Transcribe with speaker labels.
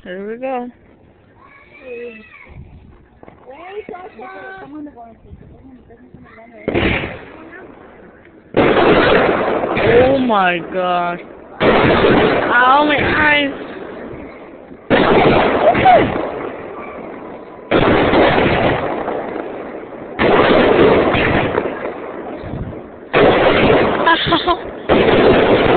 Speaker 1: Here we go. Oh my gosh. Ow, my eyes. Ow.